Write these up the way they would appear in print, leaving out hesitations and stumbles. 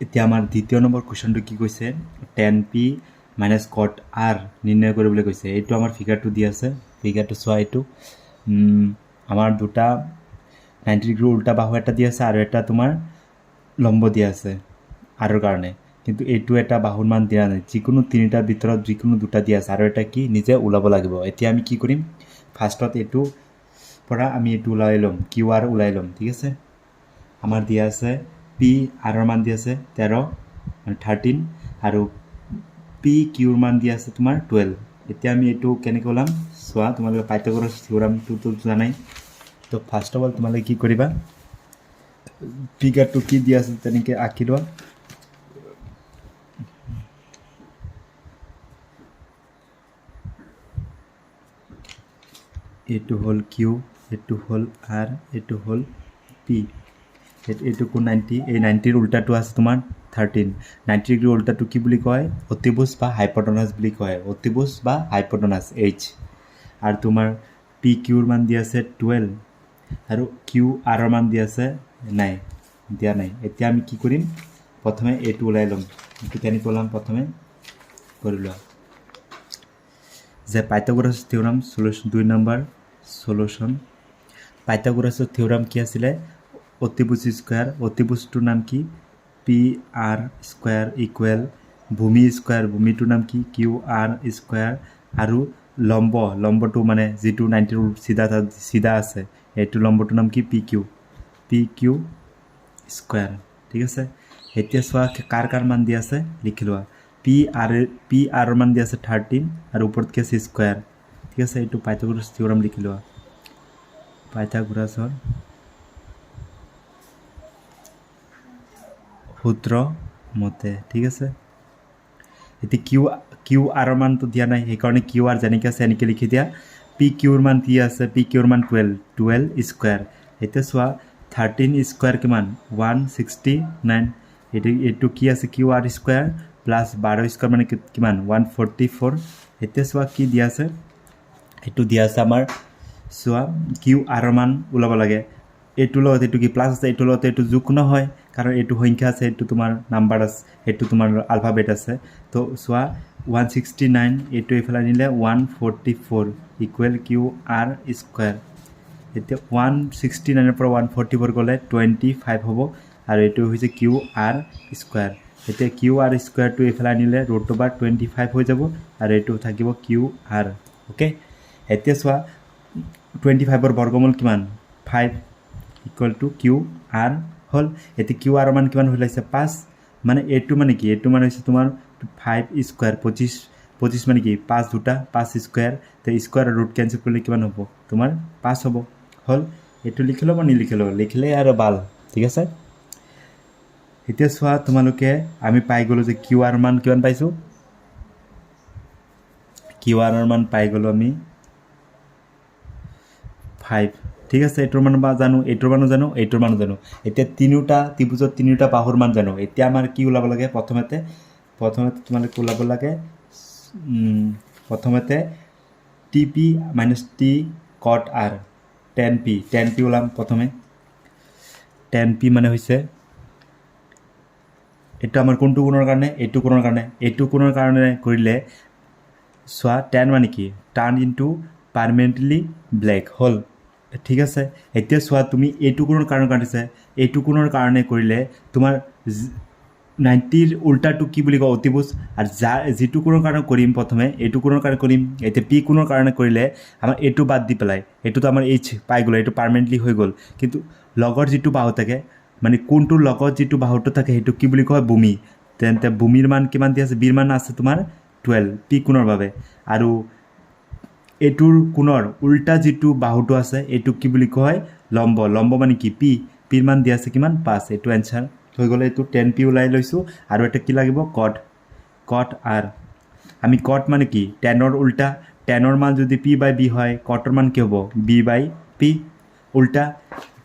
এতিয়া আমাৰ দ্বিতীয় নম্বৰ কুৱেশ্যনটো কি কৈছে টেন পি মাইনাছ কট আৰ নিৰ্ণয় কৰিবলৈ কৈছে এইটো আমাৰ ফিগাৰটো দি আছে ফিগাৰটো চোৱা এইটো আমাৰ দুটা 90 ডিগ্ৰী উল্টা বাহু এটা দি আছে আৰু এটা তোমাৰ লম্ব দিয়া আছে আৰৰ কাৰণে কিন্তু এইটো এটা বাহুৰ মান দিয়া নাই যিকোনো তিনিটাৰ ভিতৰত যিকোনো দুটা দিয়া আছে আৰু এটা কি নিজে ওলাব লাগিব এতিয়া আমি কি কৰিম ফাৰ্ষ্টত এইটো পৰা আমি এইটো ওলাই ল'ম কিউ আৰ ওলাই ল'ম ঠিক আছে আমাৰ দিয়া আছে পি আৰৰ মান দি আছে 13 13 আৰু পি কিউৰ মান দি আছে তোমাৰ 12 এতিয়া আমি এইটো কেনেকৈ ওলাম চোৱা তোমালোকে পাইথাগোৰাছ থিওৰামটো জানাই তো ফাৰ্ষ্ট অফ অল তোমালোকে কি কৰিবা ফিগাৰটো কি দিয়া আছে তেনেকৈ আঁকি লোৱা এইটো হ'ল কিউ এইটো হ'ল আৰ এইটো হ'ল পি এইটো কোন 90 এই 90ৰ উল্টাটো আছে তোমাৰ 13 90 ডিগ্ৰী উল্টাটো কি বুলি কয় অতিভুজ বা হাইপোটেনাছ বুলি কয় অতিভুজ বা হাইপোটেনাছ এইচ আৰু তোমাৰ পি কিউৰ মান দি আছে 12 আৰু কিউ আৰৰ মান দি আছে নাই দিয়া নাই এতিয়া আমি কি কৰিম প্ৰথমে এইটো ওলাই ল'ম এইটো কেনেকৈ ওলাম প্ৰথমে কৰি লোৱা যে পাইথাগোৰাছ থিওৰাম সলিউশ্যন 2 নম্বৰ সলিউশ্যন পাইথাগোৰাছৰ থিওৰাম কি আছিলে অতিভুজ স্কোয়াৰ অতিভুজটোৰ নাম কি পি আৰ স্কোয়াৰ ইকুৱেল ভূমি স্কোয়াৰ ভূমিটোৰ নাম কি কিউ আৰ স্কোয়াৰ আৰু লম্বটো মানে যিটো 90ৰ চিধা আছে এইটো লম্বটোৰ নাম কি পি কিউ স্কোয়াৰ ঠিক আছে এতিয়া চোৱা কাৰ মান দি আছে লিখি লোৱা পি আৰৰ মান দি আছে 13 আৰু ওপৰত কি আছে স্কোয়াৰ ঠিক আছে এইটো পাইথাগোৰাছ থিওৰাম লিখি লোৱা পাইথাগোৰাছৰ সূত্ৰ মতে ঠিক আছে এতিয়া কিউ আৰৰ মানটো দিয়া নাই সেইকাৰণে কিউ আৰ যেনেকৈ আছে এনেকৈ লিখি দিয়া পি কিউৰ মান কি আছে পি কিউৰ মান 12 স্কোয়াৰ এতিয়া চোৱা 13 স্কোয়াৰ কিমান 169 এইটো কি আছে Q R square plus 12 square মানে কিমান 144 এতিয়া চোৱা কি দিয়া আছে এইটো দিয়া আছে আমাৰ চোৱা কিউ আৰৰ মান ওলাব লাগে এইটোৰ লগত এইটো কি প্লাছ আছে এইটোৰ লগত এইটো যোগ নহয় কাৰণ এইটো সংখ্যা আছে এইটো তোমাৰ নাম্বাৰ আছে এইটো তোমাৰ আলফাবেট আছে তো চোৱা 169 এইটো এইফালে আনিলে 144 ইকুৱেল কিউ আৰ স্কোয়াৰ এতিয়া 169ৰ পৰা 144 গ'লে 25 হ'ব আৰু এইটো হৈছে কিউ আৰ স্কোয়াৰ এতিয়া কিউ আৰ স্কোয়াৰটো এইফালে আনিলে √25 হৈ যাব আৰু এইটো থাকিব কিউ আৰ অ'কে এতিয়া চোৱা 25ৰ বৰ্গমূল কিমান 5 ইকুৱেল টু কিউ আৰ হ'ল এতিয়া কিউ আৰৰ মান কিমান ওলাইছে 5 মানে এইটো মানে কি এইটো মানে হৈছে তোমাৰ 5 স্কোয়াৰ 25 মানে কি 5 দুটা 5 স্কোয়াৰ তো স্কোয়াৰ ৰুট কেঞ্চেল কৰিলে কিমান হ'ব তোমাৰ 5 হ'ব হ'ল এইটো লিখি ল'ব নিলিখিলেও লিখিলে আৰু ভাল ঠিক আছে এতিয়া চোৱা তোমালোকে আমি পাই গ'লোঁ যে কিউ আৰ মান কিমান পাইছোঁ কিউ আৰৰ মান পাই গ'লোঁ আমি 5 ঠিক আছে এইটোৰ মান বা জানো এইটোৰ মানো জানো এইটোৰ মানো জানো এতিয়া তিনিটা ত্ৰিভুজৰ তিনিটা বাহুৰ মান জানো এতিয়া আমাৰ কি ওলাব লাগে প্ৰথমতে তোমালোকে ওলাব লাগে প্ৰথমতে টি পি মাইনাছ টি কট আৰ 10 পি ওলাম প্ৰথমে 10 পি মানে হৈছে এইটো আমাৰ কোনটো কোণৰ কাৰণে এইটো কোণৰ কাৰণে কৰিলে চোৱা 10 মানে কি টাৰ্ণ ইনটু পাৰ্মানেণ্টলি ব্লেক হ'ল ঠিক আছে এতিয়া চোৱা তুমি এইটো কোণৰ কাৰণে কাটিছে এইটো কোণৰ কাৰণে কৰিলে তোমাৰ 90ৰ উল্টাটো কি বুলি কয় অতিভুজ আৰু যিটো কোণৰ কাৰণে কৰিম প্ৰথমে এইটো কোণৰ কাৰণে কৰিম এতিয়া পি কোণৰ কাৰণে কৰিলে আমাৰ এইটো বাদ দি পেলাই এইটোতো আমাৰ এইচ পাই গ'ল এইটো পাৰ্মানেণ্টলি হৈ গ'ল কিন্তু লগৰ যিটো বাহু থাকে মানে কোণটোৰ লগত যিটো বাহুটো থাকে সেইটো কি বুলি কয় ভূমি তেন্তে ভূমিৰ মান কিমান দি আছে বিৰ মান আছে তোমাৰ 12 পি কোণৰ বাবে আৰু এইটোৰ কোণৰ উল্টা যিটো বাহুটো আছে এইটো কি বুলি কয় লম্ব মানে কি পিৰ মান দিয়া আছে কিমান 5 এইটো এনসাৰ হৈ গ'লে এইটো 10 পি ওলাই লৈছোঁ আৰু এটা কি লাগিব কট আৰ আমি কট মানে কি 10ৰ উল্টা 10ৰ মান যদি পি বাই বি হয় কটৰ মান কি হ'ব বি বাই পি উল্টা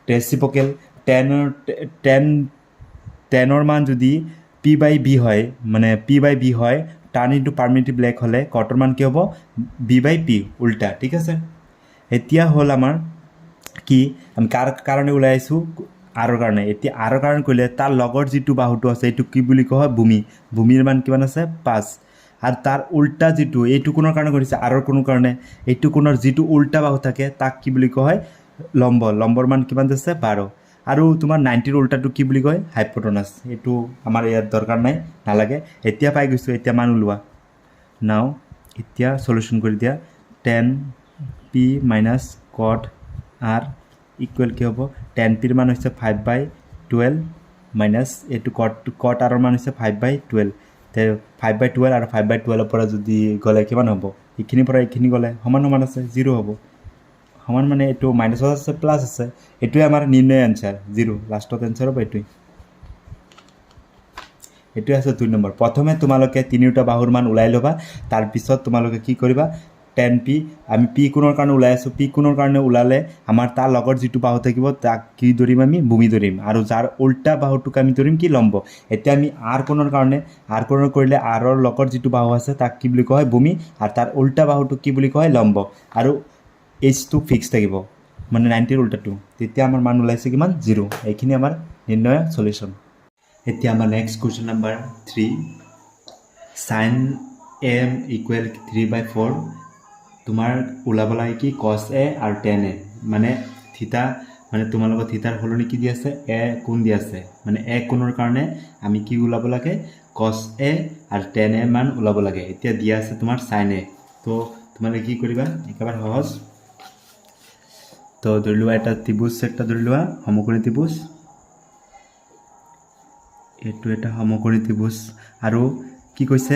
ৰেচিপ্ৰকেল 10ৰ মান যদি পি বাই বি হয় মানে পি বাই বি হয় টাৰ্ণ ইনটু পাৰ্মানেণ্টলি ব্লেক হ'লে কটৰ মান কি হ'ব বি বাই পি উল্টা ঠিক আছে এতিয়া হ'ল আমাৰ কি আমি কাৰ কাৰণে ওলাই আহিছোঁ আৰৰ কাৰণে এতিয়া আৰৰ কাৰণে কৰিলে তাৰ লগৰ যিটো বাহুটো আছে এইটো কি বুলি কোৱা হয় ভূমি ভূমিৰ মান কিমান আছে 5 আৰু তাৰ উল্টা যিটো এইটো কোণৰ কাৰণে কৰিছে আৰৰ কোণৰ কাৰণে এইটো কোণৰ যিটো উল্টা বাহু থাকে তাক কি বুলি কোৱা হয় লম্ব লম্বৰ মান কিমান আছে 12 আৰু তোমাৰ 90ৰ উল্টাটো কি বুলি কয় হাইপোটেনাছ এইটো আমাৰ ইয়াত দৰকাৰ নাই নালাগে এতিয়া পাই গৈছো এতিয়া মান ওলোৱা নাও এতিয়া সলিউশন কৰি দিয়া 10p - cot r ইকুৱেল কি হ'ব 10p ৰ মান হৈছে 5/12 মাইনাছ এইটো cot r ৰ মান হৈছে 5/12 তে 5/12 আৰু 5/12 ৰ পৰা যদি গ'লে কিমান হ'ব এইখিনিৰ পৰা এইখিনি গ'লে সমান সমান আছে 0 হ'ব সমান মানে এইটো মাইনাছ আছে প্লাছ আছে এইটোৱে আমাৰ নিৰ্ণয় আনসাৰ 0 লাষ্টত আনসাৰ হ'ব এইটোৱে এইটোৱে আছে 2 নম্বৰ প্ৰথমে তোমালোকে তিনিটা বাহুৰ মান ওলাই ল'বা তাৰ পিছত তোমালোকে কি কৰিবা 10p আমি p কোণৰ কাৰণে ওলাই আছো p কোণৰ কাৰণে ওলালে আমাৰ তাৰ লগৰ যিটো বাহু থাকিব তাক কি ধৰিম আমি ভূমি ধৰিম আৰু যাৰ উল্টা বাহুটোক আমি ধৰিম কি লম্ব এতিয়া আমি r কোণৰ কাৰণে r কোণৰ কৰিলে r ৰ লগৰ যিটো বাহু আছে তাক কি বুলি কোৱা হয় ভূমি আৰু তাৰ উল্টা বাহুটোক কি বুলি কোৱা হয় লম্ব আৰু h টো ফিক্স থাকিব মানে 90ৰ উল্টাটো তেতিয়া আমাৰ মান ওলাইছে কিমান 0 এইখিনি আমাৰ নিৰ্ণয় সলিউশন এতিয়া আমাৰ next question number 3 sin m = 3/4 তোমাৰ ওলাব লাগে কি cos a আৰু tan a মানে থিতা মানে তোমালোকৰ থিতাৰ সলনি কি দি আছে a কোণ দি আছে মানে a কোণৰ কাৰণে আমি কি ওলাব লাগে cos a আৰু tan a মান ওলাব লাগে এতিয়া দিয়া আছে তোমাৰ sin a তো তোমালোকে কি কৰিবা একেবাৰে সহজ তো ধৰি লোৱা এটা ত্ৰিভুজ একটা ধৰি লোৱা সমকোণী ত্ৰিভুজ এইটো এটা সমকোণী ত্ৰিভুজ আৰু কি কৈছে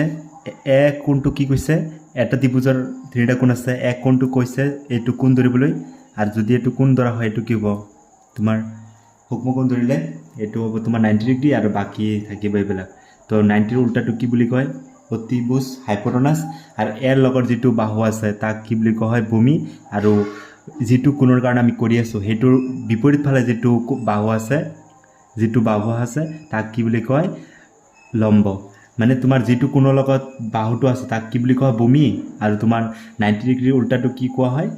এ কোণটো কি কৈছে এটা ত্ৰিভুজৰ তিনিটা কোণ আছে এক কোণটো কৈছে এইটো কোণ ধৰিবলৈ আৰু যদি এইটো কোণ ধৰা হয় এইটো কি হ'ব তোমাৰ সূক্ষ্ম কোণ ধৰিলে এইটো হ'ব তোমাৰ 90 ডিগ্ৰী আৰু বাকি থাকিব এইবিলাক তো 90ৰ উল্টাটো কি বুলি কয় অতিভুজ হাইপোটেনাছ আৰু এৰ লগৰ যিটো বাহু আছে তাক কি বুলি কোৱা হয় ভূমি আৰু যিটো কোণৰ কাৰণে আমি কৰি আছো হেতুৰ বিপৰীত ফালে যিটো বাহু আছে তাক কি বুলি কয় লম্ব মানে তোমাৰ যিটো কোণৰ লগত বাহুটো আছে তাক কি বুলি কোৱা ভূমি আৰু তোমাৰ 90 ডিগ্ৰীৰ উল্টাটো কি কোৱা হয়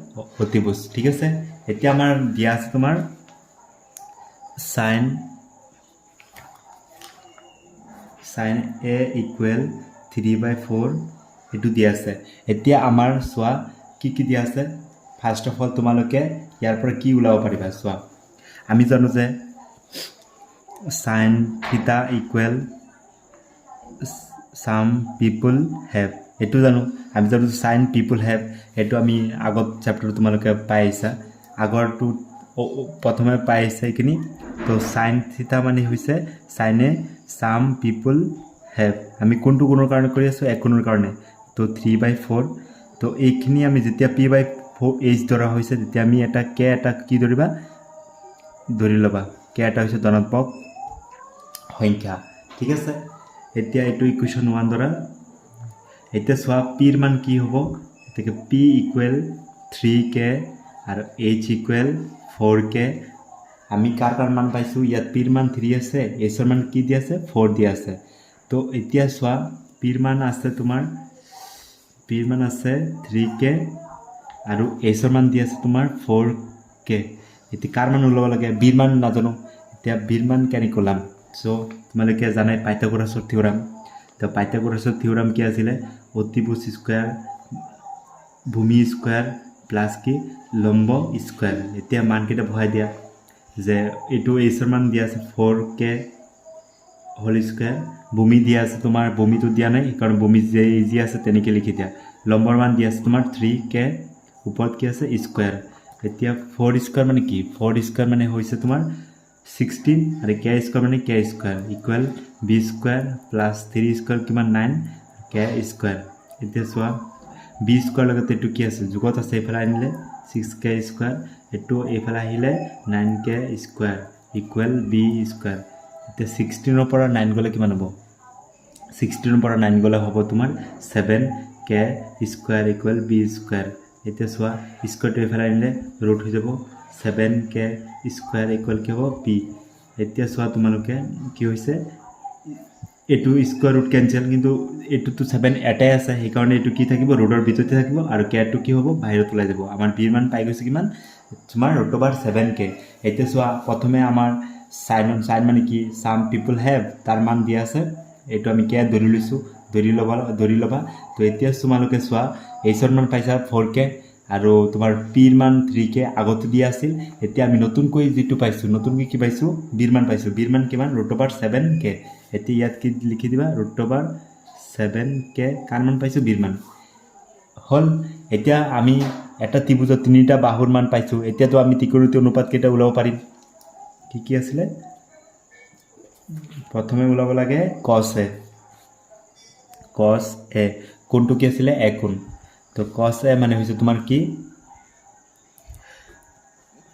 অতিভুজ ঠিক আছে এতিয়া আমাৰ দিয়া আছে তোমাৰ sin a = 3/4 এটো দিয়া আছে এতিয়া আমাৰ সোয়া কি দিয়া আছে ফাৰ্স্ট অফ অল তোমালোকে ইয়াৰ পৰা কি ওলাব পাৰিবা সোয়া আমি জানো যে sin theta equal some people have এটো জানো আমি জানো sin people have এটো আমি আগত চ্যাপ্টার তোমালোকে পাইছা আগৰটো প্ৰথমে পাইছে কিনি তো sin theta মানে হৈছে sin a some people have আমি কোনটো কোণৰ কাৰণে কৰি আছো এক কোণৰ কাৰণে তো 3/4 তো এইখিনি আমি যেতিয়া p/4 h ধৰা হৈছে তেতিয়া আমি এটা k এটা কি ধৰিবা ধৰি লবা k এটা হৈছে ধনাত্মক সংখ্যা ঠিক আছে এতিয়া এইটো ইকুৱেশ্যন 1 ধৰা এতিয়া সোয়া p এৰ মান কি হ'ব এটাকে p = 3k আৰু h = 4k আমি কার মান পাইছো ইয়াত p এর মান 3 আছে h এর মান কি দি আছে 4 দি আছে তো এতিয়া সোয়া p এর মান আছে তোমাৰ p এৰ মান আছে 3k আৰু h এৰ মান দি আছে তোমাৰ 4k এতি কার মান ওলাব লাগে b এর মান নাজানো এতিয়া b এর মান কেনে কলাম সো তোমালোকে জানাই পাইথাগোৰাসৰ থিওৰাম তো পাইথাগোৰাসৰ থিওৰাম কি আছিল অতিভুজ স্কয়াৰ ভূমি স্কয়াৰ প্লাস কি লম্ব স্কয়াৰ এতিয়া মান কেটা ভৰাই দিয়া যে এটো h এৰ মান দিয়া আছে 4k হোল স্কয়াৰ ভূমি দিয়া আছে তোমাৰ ভূমিটো দিয়া নাই কাৰণ ভূমি যে ইজি আছে তেনেকে লিখি দিয়া লম্বৰ মান দিয়া আছে তোমাৰ 3k ওপৰত কি আছে স্কয়াৰ এতিয়া 4 স্কয়াৰ মানে কি 4 স্কয়াৰ মানে হৈছে তোমাৰ 16 আৰু k স্কয়ার মানে k square equal b square plus 3 square কিমান 9 k স্কয়ার এতিয়া সোয়া b স্কয়ার লগতে এটো কি আছে যুগত আছে এফালে আনিলে 6k স্কয়ার এটো এফালে আহিলে 9k square equal b square এতিয়া 16 ৰ পৰা 9 গলে কিমান হ'ব 16 ৰ পৰা 9 গলে হ'ব তোমাৰ 7k square equal b square এতিয়া সোয়া স্কয়াৰটো এফালে আনিলে ৰুট হৈ যাব 7k স্কয়ার ইকুয়াল কি হ'ব p এতিয়া সোয়া তোমালোকে কি হৈছে এটো স্কয়ার ৰুট ক্যান্সেল কিন্তু এটো তো 7 এটাই আছে এই কাৰণে এটো কি থাকিব ৰুটৰ ভিতৰতে থাকিব আৰু k টো কি হ'ব বাহিৰত ওলাই যাব আমাৰ b ৰ মান পাই গৈছে কিমান তোমাৰ √7k এতিয়া সোয়া প্ৰথমে আমাৰ সাইন মানে কি সাম পিপল হেভ তাৰ মান দিয়া আছে এইটো আমি কে ধৰি লৈছোঁ ধৰি ল'বা তো এতিয়া তোমালোকে চোৱা এইচৰ মান পাইছা 4k আৰু তোমাৰ পিৰ মান 3k আগতে দিয়া আছিল এতিয়া আমি নতুনকৈ যিটো পাইছোঁ নতুনকৈ কি পাইছোঁ বিৰ মান পাইছোঁ বিৰ মান কিমান √7k এতিয়া ইয়াত কি লিখি দিবা √7k কাৰ মান পাইছোঁ বিৰ মান হল এতিয়া আমি এটা ত্ৰিভুজৰ তিনিটা বাহুৰ মান পাইছোঁ এতিয়াতো আমি ত্ৰিকোণমিতিয় অনুপাত কেইটা ওলাব পাৰিম কি আছিলে প্ৰথমে ওলাব লাগে cos a কোনটো কি আছিলে a কোণ তো cos a মানে হৈছে তোমাৰ কি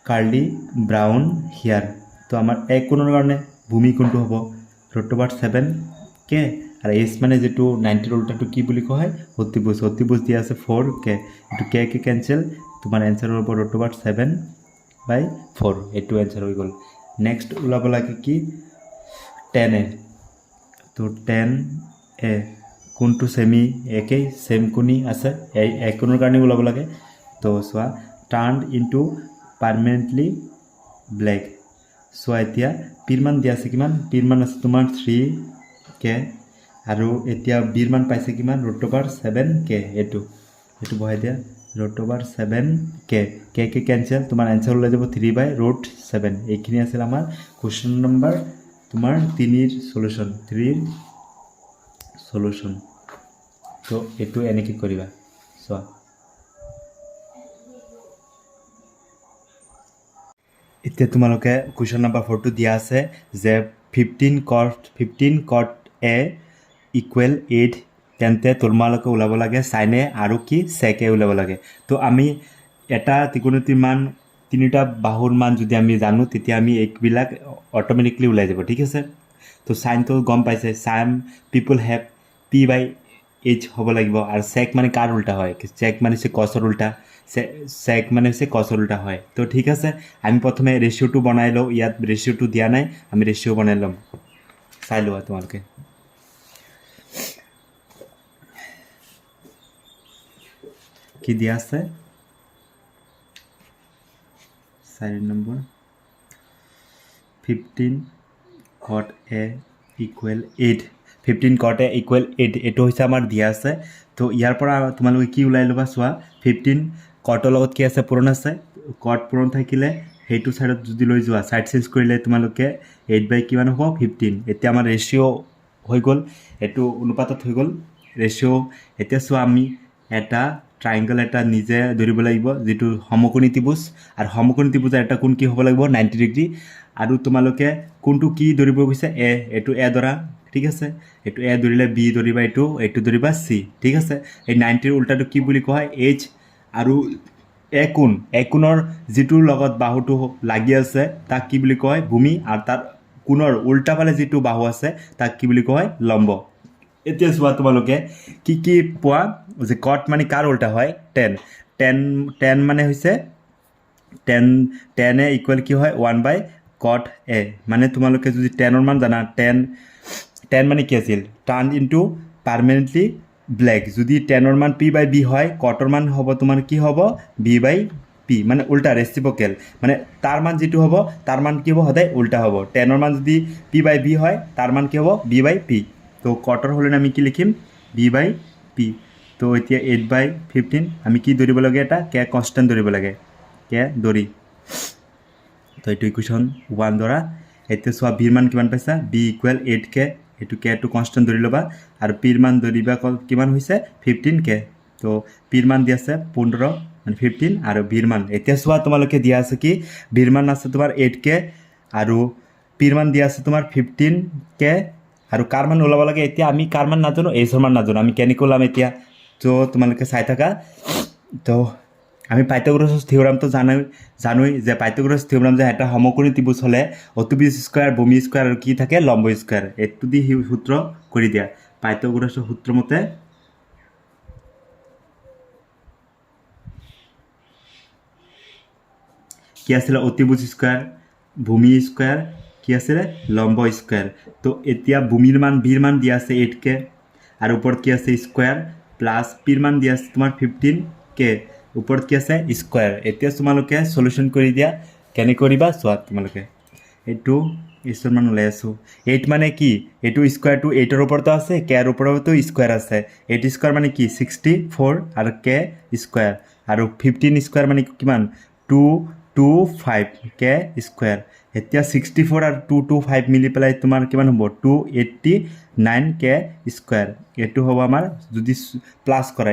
কাৰ্লি ব্ৰাউন হেয়াৰ তো আমাৰ a কোণৰ কাৰণে ভূমি কোণটো হ'ব √7k আৰু s মানে যেটো 90 উল্টাটো কি বুলি কোৱা হয় অতিভুজ দিয়া আছে 4k এটো k কেনসেল তোমাৰ आंसर হ'ব √7/4 এটো आंसर হৈ গল নেক্সট ওলাব লাগে কি tan a তো tan a কোনটো সেমি একেই সেম কোণী আছে এই কোণৰ কাৰণে ওলাব লাগে তো সোৱা টাৰ্নড ইনটু পাৰ্মানেন্টলি ব্ল্যাক সোৱা এতিয়া পিৰ মান দিয়া আছে কিমান পিৰ মান আছে তোমাৰ 3k আৰু এতিয়া বিৰ মান পাইছে কিমান √7k এটো বহাই দিয়া √7k k কেনসেল তোমাৰ आंसर ওলাই যাব 3/√7 এইখিনি আছিল আমাৰ কোশ্চেন নম্বৰ তোমাৰ 3 ৰ সলিউশন তো এটো এনেকি কৰিবা সোৱা এতিয়া তোমালোকে কোশ্চেন নম্বৰ 4 টো দিয়া আছে যে 15 cot a = 8 তেন্তে তোমালোকে ওলাব লাগে sin a আৰু কি sec a ওলাব লাগে তো আমি এটা ত্ৰিকোণমিতিৰ মান তিনিটা বাহুৰ মান যদি আমি জানো তেতিয়া আমি একবিলাক অটোমেটিকলি ওলাই যাব ঠিক আছে তো sin তো গম পাইছে সাম পিপল হেভ p/h হ'ব লাগিব আৰু sec মানে কাৰ উল্টা হয় sec মানে হৈছে cos ৰ উল্টা sec মানে হৈছে cos ৰ উল্টা হয় তো ঠিক আছে আমি প্ৰথমে ৰেশিওটো বনাই লও ইয়াত ৰেশিওটো দিয়া নাই আমি ৰেশিও বনাই লম চাই লোৱা তোমালোকে কি দিয়া আছে 4 number 15 cot a = 8 15 cot a = 8 এটো হৈছে আমাৰ দিয়া আছে তো ইয়াৰ পৰা তোমালোকে কি উলাই লবা সোৱা 15 cot লগত কি আছে পূৰণ আছে cot পূৰণ থাকিলে হেইটো সাইডত যদি লৈ যোৱা সাইড চেঞ্জ কৰিলে তোমালোকে 8 কিমান হ'ব 15 এতিয়া আমাৰ ৰেশিও হৈ গল এটো অনুপাতত হৈ গল ৰেশিও এতিয়া সোৱা আমি এটা ট্ৰায়াঙ্গল এটা নিজে ধৰিব লাগিব যেটো সমকোণী ত্ৰিভুজ আৰু সমকোণী ত্ৰিভুজৰ এটা কোণ কি হ'ব লাগিব 90 ডিগ্ৰী আৰু তোমালোকে কোণটো কি ধৰিব গৈছে a এটো a ধৰা ঠিক আছে এটো a ধৰিলে b ধৰিবা এটো ধৰিবা c ঠিক আছে এই 90 ৰ উল্টাটো কি বুলি কোৱা হয় h আৰু a কোণৰ যেটো লগত বাহুটো লাগি আছে তাক কি বুলি কয় ভূমি আৰু তাৰ কোণৰ উল্টা ফালে যেটো বাহু আছে তাক কি বুলি কয় লম্ব এতিয়া সোৱা তোমালোকে কি পোৱা যে cot মানে কাৰ উল্টা হয় tan মানে হৈছে tan a = কি হয় 1/cot a মানে তোমালোকে যদি tan ৰ মান জানা tan মানে কি আছিল টাৰ্ন ইনটু পাৰ্মানেন্টলি ব্ল্যাক যদি tan ৰ মান p/b হয় cot ৰ মান হ'ব তোমাৰ কি হ'ব b/p মানে উল্টা ৰেচিপ্ৰকেল মানে তাৰ মান যেটো হ'ব তাৰ মান কি হ'ব সদায় উল্টা হ'ব tan ৰ মান যদি p/b হয় তাৰ মান কি হ'ব b/p তো cot ৰ হলে আমি কি লিখিম b/p তো এতিয়া 8/15 আমি কি ধৰিব লাগে এটা k কনস্ট্যান্ট ধৰিব লাগে k ধৰি তো এইটো ইকুৱেশ্যন 1 ধৰা এতিয়া সোৱা b ৰ মান কিমান পাইছা b = 8k এটো k টো কনস্ট্যান্ট ধৰি লবা আৰু p ৰ মান ধৰিবা কিমান হৈছে 15k তো p ৰ মান দিয়া আছে 15 মানে 15 আৰু b ৰ মান এতিয়া সোৱা তোমালোকে দিয়া আছে কি b ৰ মান আছে তোমাৰ 8k আৰু p ৰ মান দিয়া আছে তোমাৰ 15k আৰু কাৰ মান ওলাব লাগে এতিয়া আমি কাৰ মান নাজানো h ৰ মান নাজানো আমি কেনেকৈ ওলাম এতিয়া তো তোমালোকে চাই থাকা তো আমি পাইথাগোৰাছৰ থিওৰামটো জানোই যে পাইথাগোৰাছ থিওৰাম যে এটা সমকোণী ত্ৰিভুজ হলে অতিভুজ স্কয়াৰ ভূমি স্কয়াৰ আৰু কি থাকে লম্ব স্কয়াৰ এটো দি সূত্ৰ কৰি দিয়া পাইথাগোৰাছৰ সূত্ৰ মতে কি আছিল অতিভুজ স্কয়াৰ ভূমি স্কয়াৰ কি আছিল লম্ব স্কয়াৰ তো এতিয়া ভূমিৰ মান বিৰ মান দিয়া আছে 8k আৰু ওপৰত কি আছে স্কয়াৰ প্লাস পিৰ মান দিয়া আছে তোমাৰ 15k ওপৰত কি আছে স্কয়াৰ এতিয়া তোমালোকে সলিউশন কৰি দিয়া কেনে কৰিবা সোৱা তোমালোকে এইটো এইচৰ মান ওলাই আছোঁ 8 মানে কি এইটো স্কুৱাৰটো 8ৰ ওপৰতো আছে কেৰ ওপৰতো স্কুৱাৰ আছে 8 স্কুৱাৰ মানে কি 64 আৰু কে স্কুৱাৰ আৰু 15 স্কুৱাৰ মানে কিমান 225 কে স্কুৱাৰ এতিয়া 64 আৰু 225 মিলি পেলাই তোমাৰ কিমান হ'ব 289 কে স্কুৱাৰ এইটো হ'ব আমাৰ যদি প্লাছ কৰা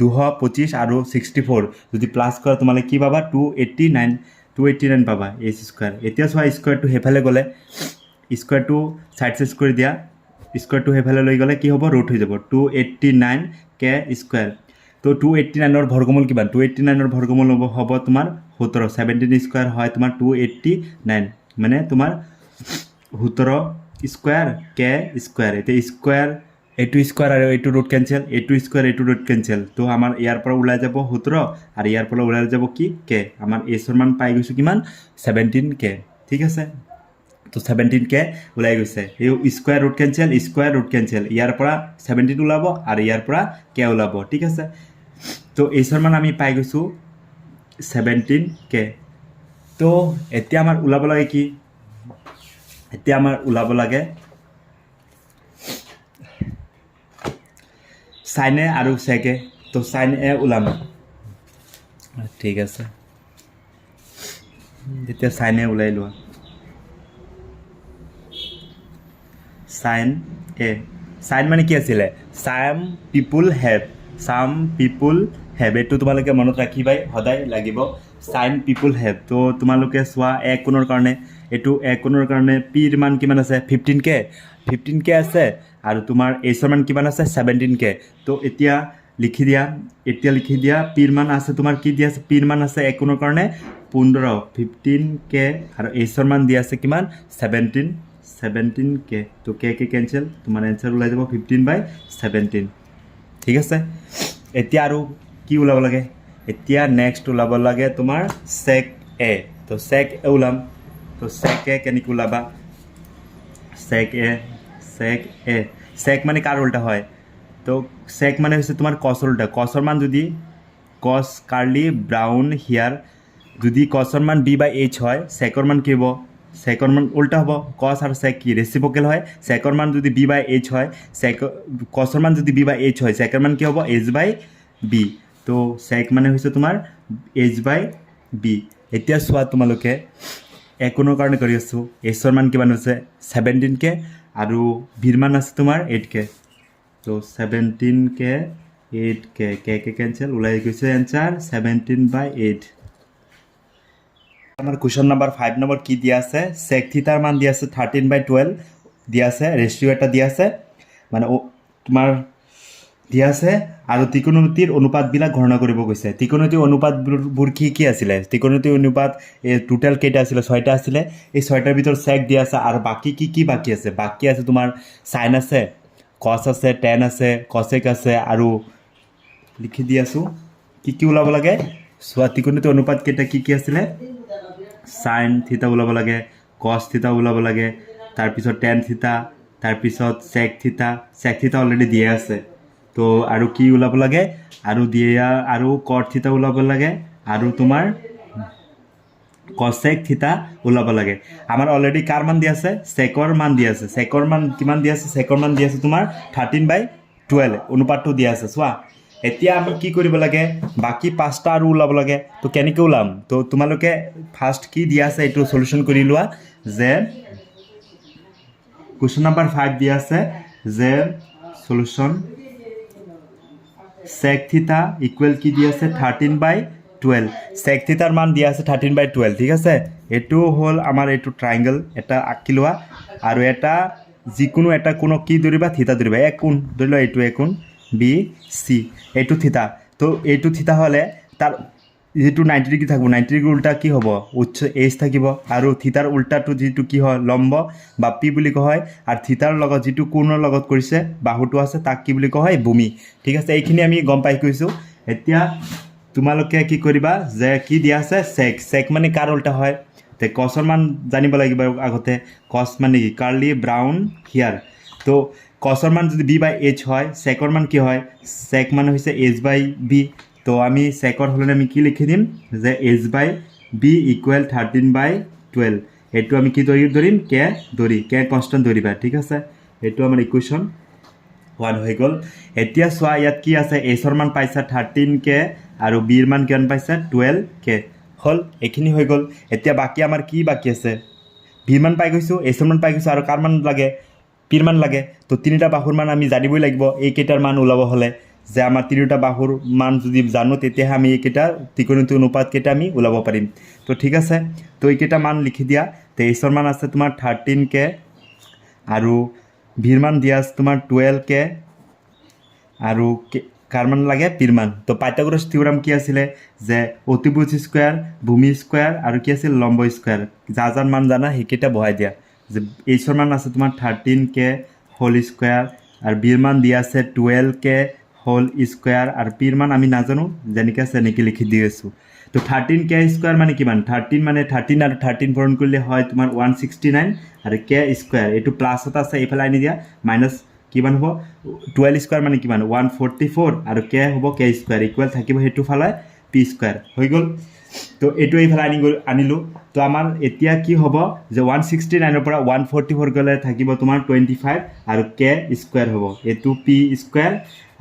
225 আৰু 64 যদি প্লাছ কৰা তোমালে কি পাবা 289 পাবা এইচ স্কুৱাৰ এতিয়া চোৱা স্কুৱাৰটো সেইফালে গ'লে স্কুৱাৰটো সাইড চেঞ্জ কৰি দিয়া স্কুৱাৰটো সেইফালে লৈ গ'লে কি হ'ব ৰুট হৈ যাব 289 কে স্কুৱাৰ তো 289ৰ বৰ্গমূল কিমান 289ৰ বৰ্গমূল হ'ব তোমাৰ 17 17 স্কুৱাৰ হয় তোমাৰ 289 মানে তোমাৰ 17 স্কুৱাৰ কে স্কুৱাৰ এতিয়া স্কুৱাৰ এইটো স্কুৱাৰ আৰু এইটো ৰুট কেঞ্চেল এইটো স্কুৱাৰ এইটো ৰুট কেঞ্চেল তো আমাৰ ইয়াৰ পৰা ওলাই যাব 17 আৰু ইয়াৰ পৰা ওলাই যাব কি কে আমাৰ এছৰ মান পাই গৈছোঁ কিমান 17 কে ঠিক আছে তো 17 কে ওলাই গৈছে এই স্কুৱাৰ ৰুট কেঞ্চেল ইয়াৰ পৰা 17 ওলাব আৰু ইয়াৰ পৰা কে ওলাব ঠিক আছে তো এছৰ মান আমি পাই গৈছোঁ 17 কে তো এতিয়া আমাৰ ওলাব লাগে কি এতিয়া আমাৰ ওলাব লাগে সাইন এ আৰু সেকে তো সাইন এ ওলাম ঠিক আছে এতিয়া সাইন এ ওলাই লোৱা সাইন এ সাইন মানে কি আছিলে সাম পিপুল হেভ এইটো তোমালোকে মনত ৰাখিবাই সদায় লাগিব সাইন পিপুল হেভ তো তোমালোকে চোৱা এক কোণৰ কাৰণে এইটো এক কোণৰ কাৰণে পিৰ মান কিমান আছে 15 কে আছে আৰু তোমাৰ এইচৰ মান কিমান আছে 17 কে তো এতিয়া লিখি দিয়া পিৰ মান আছে তোমাৰ কি দিয়া আছে পিৰ মান আছে এক কোণৰ কাৰণে 15 কে আৰু এইচৰ মান দিয়া আছে কিমান 17 কে তো কে কেঞ্চেল তোমাৰ এনসাৰ ওলাই যাব 15/17 ঠিক আছে এতিয়া আৰু কি ওলাব লাগে এতিয়া নেক্সট ওলাব লাগে তোমাৰ সেক এ তো সেক এ ওলাম তো সেক এ কেনেকৈ ওলাবা সেক মানে কাৰ উল্টা হয় তো সেক মানে হৈছে তোমাৰ কছৰ উল্টা কছৰ মান যদি কছ কাৰ্লি ব্ৰাউন হিয়াৰ যদি কছৰ মান b/h হয় সেকৰ মান কি হ'ব সেকৰ মান উল্টা হ'ব কছ আৰু সেক কি ৰেচিপ্ৰকেল হয় সেকৰ মান যদি b/h হয় কছৰ মান যদি b/h হয় সেকৰ মান কি হ'ব h/b তো সেক মানে হৈছে তোমাৰ h/b এতিয়া চোৱা তোমালোকে একোনৰ কাৰণে কৰি আছোঁ এছৰ মান কিমান হৈছে 17 কে আৰু বিৰ মান আছে তোমাৰ 8 কে তো 17 কে 8 কে কে কেঞ্চেল ওলাই গৈছে এনসাৰ 17/8 আমাৰ কুৱেশ্যন নাম্বাৰ 5 নম্বৰ কি দিয়া আছে সেক থিটাৰ মান দিয়া আছে 13/12 দিয়া আছে ৰেচিঅ' এটা দিয়া আছে মানে তোমাৰ দিয়া আছে আৰু ত্ৰিকোণমিতিৰ অনুপাতবিলাক গণনা কৰিব কৈছে ত্ৰিকোণমিতিৰ অনুপাতবোৰ কি আছিলে ত্ৰিকোণমিতিৰ অনুপাত টোটেল কেইটা আছিলে 6টা আছিলে এই 6টাৰ ভিতৰত সেক দিয়া আছে আৰু বাকি কি বাকি আছে তোমাৰ সাইন আছে কছ আছে টেন আছে কছেক আছে আৰু লিখি দি আছোঁ কি ওলাব লাগে চোৱা ত্ৰিকোণমিতিৰ অনুপাত কেইটা কি আছিলে সাইন থিটা ওলাব লাগে কছ থিটা ওলাব লাগে তাৰপিছত টেন থিটা তাৰপিছত সেক থিটা অলৰেডি দিয়া আছে তো আৰু কি ওলাব লাগে আৰু দিয়া আৰু কট থিটা ওলাব লাগে আৰু তোমাৰ কছেক থিটা ওলাব লাগে আমাৰ অলৰেডি কাৰ মান দিয়া আছে সেকৰ মান দিয়া আছে সেকৰ মান কিমান দিয়া আছে সেকৰ মান দিয়া আছে তোমাৰ 13/12 অনুপাতটো দিয়া আছে চোৱা এতিয়া আমি কি কৰিব লাগে বাকি 5টা আৰু ওলাব লাগে তো কেনেকৈ ওলাম তো তোমালোকে ফাৰ্ষ্ট কি দিয়া আছে এইটো সলিউশন কৰি লোৱা যে কোৱেশ্যন নাম্বাৰ 5 দিয়া আছে যে সলিউশন sec theta equal কি দিয়া আছে 13/12 sec theta ৰ মান দিয়া আছে 13/12 ঠিক আছে এটো হল আমাৰ এটো ট্ৰায়াঙ্গল এটা আঁকি লোৱা আৰু এটা যিকোনো এটা কোণ কি ধৰিবা থিতা ধৰিবা এক কোণ ধৰিলা এটো এক কোণ বি সি এটো থিতা তো এটো থিতা হলে তাৰ যেটো 90 ডিগ্ৰী থাকিব 90 ডিগ্ৰী উল্টা কি হ'ব উচ্চ h থাকিব আৰু থিতাৰ উল্টাটো যেটো কি হয় লম্ব বা পি বুলি কোৱা হয় আৰু থিতাৰ লগত যেটো কোণৰ লগত কৰিছে বাহুটো আছে তাক কি বুলি কোৱা হয় ভূমি ঠিক আছে এইখিনি আমি গম পাই কৈছো এতিয়া তোমালোকে কি কৰিবা যে কি দিয়া আছে sec মানে কাৰ উল্টা হয় তে cosৰ মান জানিব লাগিব আগতে cos মানে কি কাৰ্লি ব্ৰাউন হিয়াৰ তো cosৰ মান যদি b/h হয় secৰ মান কি হয় sec মানে হৈছে h/b তো আমি secৰ হলে আমি কি লিখি দিম যে h/b = 13/12 এইটো আমি কি ধৰিম কে কনষ্টেণ্ট ধৰিবা ঠিক আছে এইটো আমাৰ ইকুৱেশ্যন 1 হৈ গ'ল এতিয়া চোৱা ইয়াত কি আছে এছৰ মান পাইছা 13k আৰু বিৰ মান কিমান পাইছা 12k হ'ল এইখিনি হৈ গ'ল এতিয়া বাকী আমাৰ কি বাকী আছে বিৰ মান পাই গৈছোঁ এছৰ মান পাই গৈছোঁ আৰু কাৰ মান লাগে পিৰ মান লাগে তো তিনিটা বাহুৰ মান আমি জানিবই লাগিব এইকেইটাৰ মান ওলাব হ'লে যে আমাৰ তিনিটা বাহুৰ মান যদি জানো তেতিয়াহে আমি এইকেইটা ত্ৰিকোণমিতিক অনুপাতকেইটা আমি ওলাব পাৰিম তো ঠিক আছে তো এইকেইটা মান লিখি দিয়া তো এছৰ মান আছে তোমাৰ 13k আৰু বিৰ মান দিয়া আছে তোমাৰ 12k আৰু কাৰ মান লাগে পিৰ মান তো পাইথাগোৰাছ থিওৰাম কি আছিলে যে অতিভুজ স্কোৱাৰ ভূমি স্কোৱাৰ আৰু কি আছিল লম্ব স্কোৱাৰ যাৰ মান জানা সেইকেইটা বহাই দিয়া যে এইচৰ মান আছে তোমাৰ 13k হোল স্কোৱাৰ আৰু বিৰ মান দিয়া আছে 12k হোল স্কোৱাৰ আৰু পিৰ মান আমি নাজানো যেনেকৈ আছে এনেকৈ লিখি দি আছোঁ তো 13k স্কোৱাৰ মানে কিমান 13 মানে 13 আৰু 13 পূৰণ কৰিলে হয় তোমাৰ 169 আৰু k স্কোৱাৰ এইটো প্লাছত আছে এইফালে আনি দিয়া মাইনাছ কিমান হ'ব 12 স্কোৱাৰ মানে কিমান 144 আৰু k হ'ব k স্কোৱাৰ ইকুৱেল থাকিব সেইটো ফালে p স্কোৱাৰ হৈ গ'ল তো এইটো এইফালে আনিলোঁ তো আমাৰ এতিয়া কি হ'ব যে 169ৰ পৰা 144 গ'লে থাকিব তোমাৰ 25 আৰু k স্কোৱাৰ হ'ব এইটো p স্কোৱাৰ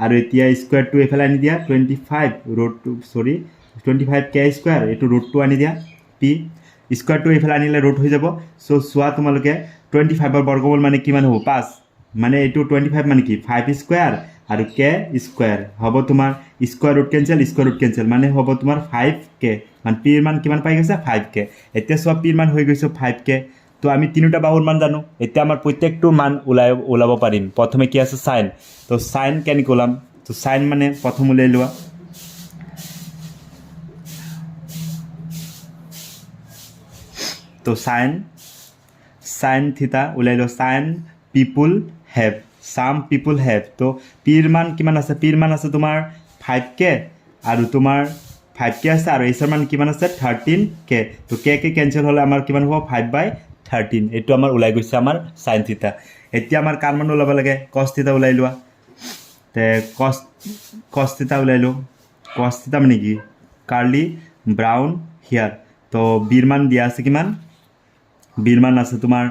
আৰু এতিয়া স্কোৱাৰটো এইফালে আনি দিয়া 25 ৰুটটো 25k স্কোৱাৰ এইটো ৰুটটো আনি দিয়া p স্কোৱাৰটো এইফালে আনিলে ৰুট হৈ যাব চ' চোৱা তোমালোকে 25ৰ বৰ্গমূল মানে কিমান হ'ব 5 মানে এইটো 25 মানে কি 5 স্কোৱাৰ আৰু k স্কোৱাৰ হ'ব তোমাৰ স্কোৱাৰ ৰুট কেঞ্চেল মানে হ'ব তোমাৰ 5k মানে পিৰ মান কিমান পাই গৈছে 5k এতিয়া চোৱা পিৰ মান হৈ গৈছে 5k তো আমি তিনিটা বাহুৰ মান জানো এতিয়া আমাৰ প্ৰত্যেকটো মান ওলাব পাৰিম প্ৰথমে কি আছে সাইন তো সাইন কেনেকৈ ওলাম তো সাইন মানে প্ৰথম উলিয়াই লোৱা তো সাইন থিতা উলিয়াই লোৱা সাইন সাম পিপুল হেভ তো পিৰ মান কিমান আছে পিৰ মান আছে তোমাৰ 5k আৰু তোমাৰ 5k আছে আৰু এছৰ মান কিমান আছে 13k তো k কেঞ্চেল হ'লে আমাৰ কিমান হ'ব 5/13 এইটো আমাৰ ওলাই গৈছে আমাৰ সাইন থিতা এতিয়া আমাৰ কাৰ মান ওলাব লাগে কস থিতা ওলাই লোৱা তে কস থিতা ওলাই লো কস থিতা মানে কি কাৰ্লি ব্ৰাউন হিয়াৰ তো বিৰ মান দিয়া আছে কিমান বিৰ মান আছে তোমাৰ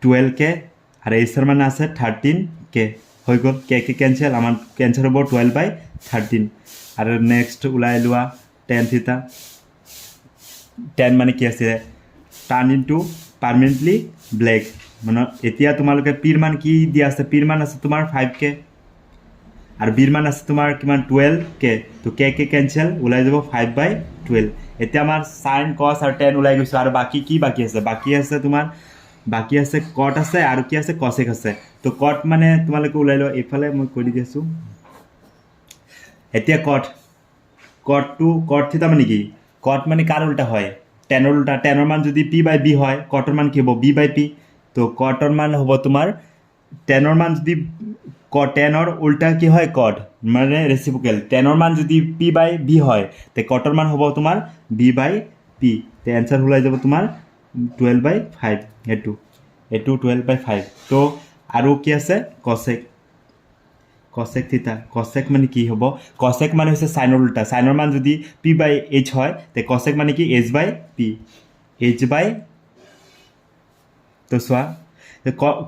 12k আৰু এছৰ মান আছে 13k হৈ গ'ল k কেঞ্চেল আমাৰ কেঞ্চেল হ'ব 12/13 আৰু নেক্সট ওলাই লোৱা tan থিতা tan মানে কি আছে টাৰ্ণ ইনটু পাৰ্মানেণ্টলি ব্লেক মানে এতিয়া তোমালোকে পিৰ মান কি দিয়া আছে পিৰ মান আছে তোমাৰ 5k আৰু বিৰ মান আছে তোমাৰ কিমান 12k তো k কেঞ্চেল ওলাই যাব 5/12 এতিয়া আমাৰ সাইন কস আৰু tan ওলাই গৈছে আৰু বাকি কি বাকি আছে তোমাৰ বাকি আছে কট আছে আৰু কি আছে কসেক আছে তো কট মানে তোমালোকে ওলাই লোৱা এইফালে মই কৈ দি আছোঁ এতিয়া কট থিতা মানে কি কট মানে কাৰ উল্টা হয় টেনৰ উল্টা টেনৰ মান যদি p/b হয় কটৰ মান কি হ'ব b/p তো কটৰ মান হ'ব তোমাৰ টেনৰ মান যদি টেনৰ উল্টা কি হয় কট মানে ৰেচিপ্ৰকেল টেনৰ মান যদি p/b হয় তে কটৰ মান হ'ব তোমাৰ b/p তে এনসাৰ ওলাই যাব তোমাৰ 12/5 এইটো 12/5 তো আৰু কি আছে কসেক থিতা কসেক মানে কি হ'ব কসেক মানে হৈছে সাইনৰ উল্টা সাইনৰ মান যদি p/h হয় তে কসেক মানে কি h/p তো চোৱা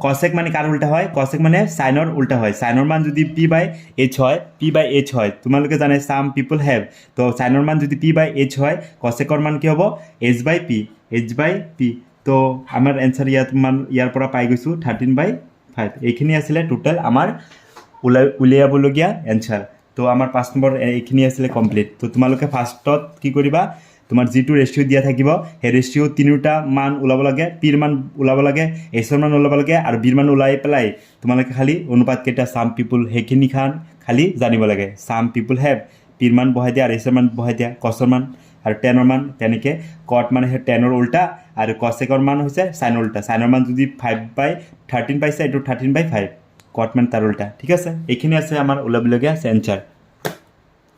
কসেক মানে কাৰ উল্টা হয় কসেক মানে সাইনৰ উল্টা হয় সাইনৰ মান যদি p/h হয় তোমালোকে জানে সাম পিপল হেভ তো সাইনৰ মান যদি p/h হয় কসেকৰ মান কি হ'ব h/p তো আমাৰ এনসাৰ ইয়াৰ পৰা পাই গৈছোঁ 13/5 এইখিনি আছিলে টোটেল আমাৰ উলিয়াবলগীয়া এনসাৰ তো আমাৰ 5 নম্বৰ এইখিনি আছিলে কমপ্লিট তো তোমালোকে ফাৰ্ষ্টত কি কৰিবা তোমাৰ যিটো ৰেচিঅ' দিয়া থাকিব সেই ৰেচিঅ' তিনিটা মান ওলাব লাগে পিৰ মান ওলাব লাগে এছৰ মান ওলাব লাগে আৰু বিৰ মান ওলাই পেলাই তোমালোকে খালি অনুপাতকেইটা সাম পিপুল সেইখিনি খালি জানিব লাগে সাম পিপুল হেভ পিৰ মান বহাই দিয়া আৰু এছৰ মান বহাই দিয়া কছৰ মান আৰু টেনৰ মান তেনেকৈ কট মানে সেই টেনৰ উল্টা আৰু কছেকৰ মান হৈছে সাইনৰ উল্টা সাইনৰ মান যদি 5/13 পাইছে এইটো 13/5 কট মান তাৰ উল্টা ঠিক আছে এইখিনি আছে আমাৰ ওলাবলগীয়া এনসাৰ